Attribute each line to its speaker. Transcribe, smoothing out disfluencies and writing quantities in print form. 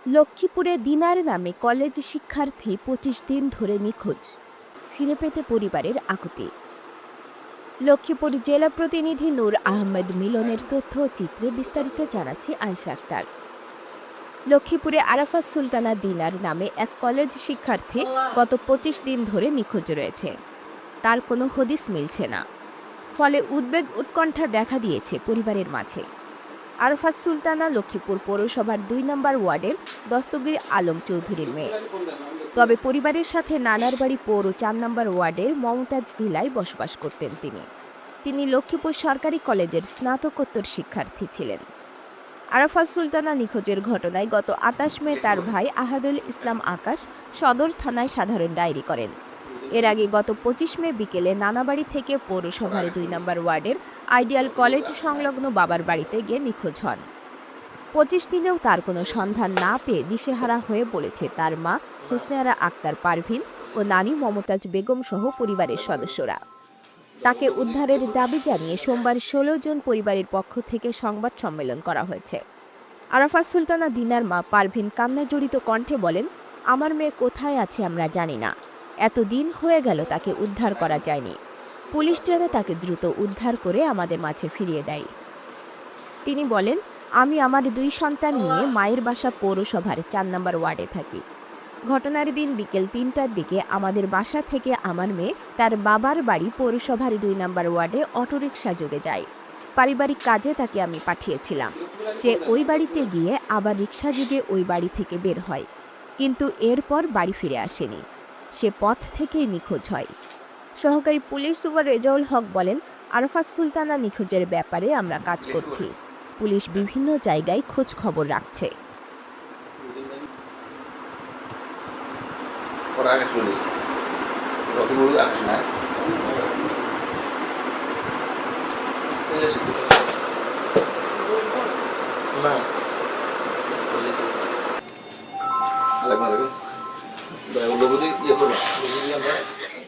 Speaker 1: লক্ষ্মীপুরে দিনার নামে কলেজ শিক্ষার্থী ২৫ দিন ধরে নিখোঁজ, ফিরে পেতে পরিবারের আকুতি। লক্ষ্মীপুর জেলা প্রতিনিধি নূর আহমেদ মিলনের তথ্য ও চিত্রে বিস্তারিত জানাচ্ছি আয়েশা আক্তার। লক্ষ্মীপুরে আরাফাত সুলতানা দিনার নামে এক কলেজ শিক্ষার্থী গত ২৫ দিন ধরে নিখোঁজ রয়েছে। তার কোনো হদিস মিলছে না, ফলে উদ্বেগ উৎকণ্ঠা দেখা দিয়েছে পরিবারের মাঝে। আরাফাত সুলতানা লক্ষ্মীপুর পৌরসভার ২ নম্বর ওয়ার্ডের দস্তগীর আলম চৌধুরীর মেয়ে। তবে পরিবারের সাথে নানার বাড়ি পৌর ৪ নম্বর ওয়ার্ডের মমতাজ ভিলায় বসবাস করতেন তিনি লক্ষ্মীপুর সরকারি কলেজের স্নাতকোত্তর শিক্ষার্থী ছিলেন। আরাফাত সুলতানা নিখোঁজের ঘটনায় গত ২৮ মে তার ভাই আহাদুল ইসলাম আকাশ সদর থানায় সাধারণ ডায়েরি করেন। এর আগে গত ২৫ মে বিকেলে নানাবাড়ি থেকে পৌরসভার ২ নম্বর ওয়ার্ডের আইডিয়াল কলেজ সংলগ্ন বাবার বাড়িতে গিয়ে নিখোঁজ হন। ২৫ দিনেও তার কোনো সন্ধান না পেয়ে দিশেহারা হয়ে পড়েছে তার মা হোসনে আক্তার পারভিন ও নানি মমতাজ বেগম সহ পরিবারের সদস্যরা। তাকে উদ্ধারের দাবি জানিয়ে সোমবার ১৬ জন পরিবারের পক্ষ থেকে সংবাদ সম্মেলন করা হয়েছে। আরাফাত সুলতানা দিনার মা পারভিন কান্নায় জড়িত কণ্ঠে বলেন, আমার মেয়ে কোথায় আছে আমরা জানি না, এত দিন হয়ে গেল তাকে উদ্ধার করা যায়নি। পুলিশ যেন তাকে দ্রুত উদ্ধার করে আমাদের মাঝে ফিরিয়ে দেয়। তিনি বলেন, আমি আমার ২ সন্তান নিয়ে মায়ের বাসা পৌরসভার ৪ নম্বর ওয়ার্ডে থাকি। ঘটনার দিন বিকেল ৩টার দিকে আমাদের বাসা থেকে আমার মেয়ে তার বাবার বাড়ি পৌরসভার ২ নম্বর ওয়ার্ডে অটোরিকশা যোগে যায়। পারিবারিক কাজে তাকে আমি পাঠিয়েছিলাম। সে ওই বাড়িতে গিয়ে আবার রিকশা যোগে ওই বাড়ি থেকে বের হয়, কিন্তু এরপর বাড়ি ফিরে আসেনি। সে পথ থেকেই নিখোঁজ হয়। সহকারী পুলিশ সুপার রেজাউল হক বলেন, আরাফাত সুলতানা নিখোঁজের ব্যাপারে আমরা কাজ করছি। পুলিশ বিভিন্ন জায়গায় খোঁজ খবর রাখছে।
Speaker 2: আরেকবার দেখুন দয়া করলে ইয়ে করবো